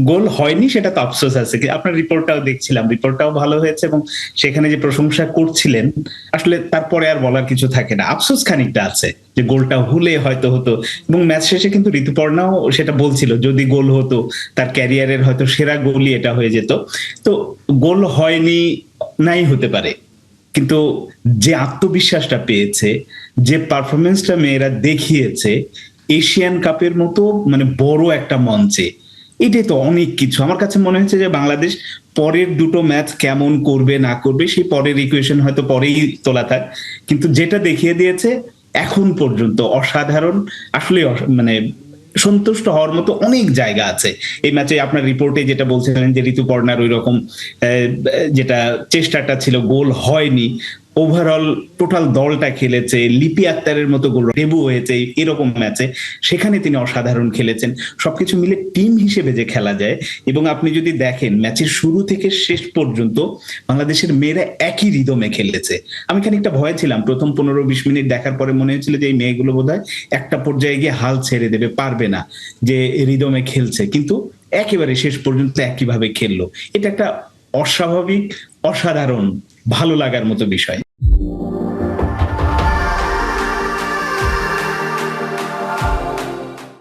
গোল হয়নি সেটা তো আফসোস আছে। আপনার রিপোর্টটাও দেখছিলাম। রিপোর্টটাও ভালো হয়েছে এবং সেখানে যে প্রশংসা করছিলেন, আসলে তারপরে আর বলার কিছু থাকে না। আফসোস খানিকটা আছে যে গোলটা হলে হয়তো হতো এবং ম্যাচ শেষে কিন্তু ঋতুপর্ণাও সেটা বলছিল, যদি গোল হতো তার ক্যারিয়ারের হয়তো সেরা গোলই এটা হয়ে যেত। তো গোল হয়নি, নাই হতে পারে। কিন্তু যে আত্মবিশ্বাসটা পেয়েছে, যে পারফরম্যান্সটা মেয়েরা দেখিয়েছে এশিয়ান কাপের মতো মানে বড় একটা মঞ্চে, এটাই তো অনেক কিছু। আমার কাছে মনে হচ্ছে যে বাংলাদেশ পরের দুটো ম্যাচ কেমন করবে না করবে সেই পরের ইকুয়েশন হয়তো পরেই তোলা থাক, কিন্তু যেটা দেখিয়ে দিয়েছে এখন পর্যন্ত অসাধারণ। আসলে মানে সন্তুষ্ট হওয়ার মতো অনেক জায়গা আছে এই ম্যাচে। আপনার রিপোর্টে যেটা বলছিলেন যে ঋতুপর্ণার ওই রকম যেটা চেষ্টাটা ছিল, গোল হয়নি। ওভারঅল টোটাল দলটা খেলেছে, লিপি আক্তারের মতো গোল ডেবু হয়েছে এরকম ম্যাচে, সেখানে তিনি অসাধারণ খেলেছেন। সবকিছু মিলে টিম হিসেবে যে খেলা যায়, এবং আপনি যদি দেখেন ম্যাচের শুরু থেকে শেষ পর্যন্ত বাংলাদেশের মেয়েরা একই রিদমে খেলেছে। আমি খানিকটা ভয় ছিলাম প্রথম 15-20 মিনিট দেখার পরে, মনে হচ্ছিল যে এই মেয়েগুলো বোধহয় একটা পর্যায়ে গিয়ে হাল ছেড়ে দেবে, পারবে না, যে রিদমে খেলছে, কিন্তু একেবারে শেষ পর্যন্ত একইভাবে খেললো। এটা একটা অস্বাভাবিক, অসাধারণ, ভালো লাগার মতো বিষয়।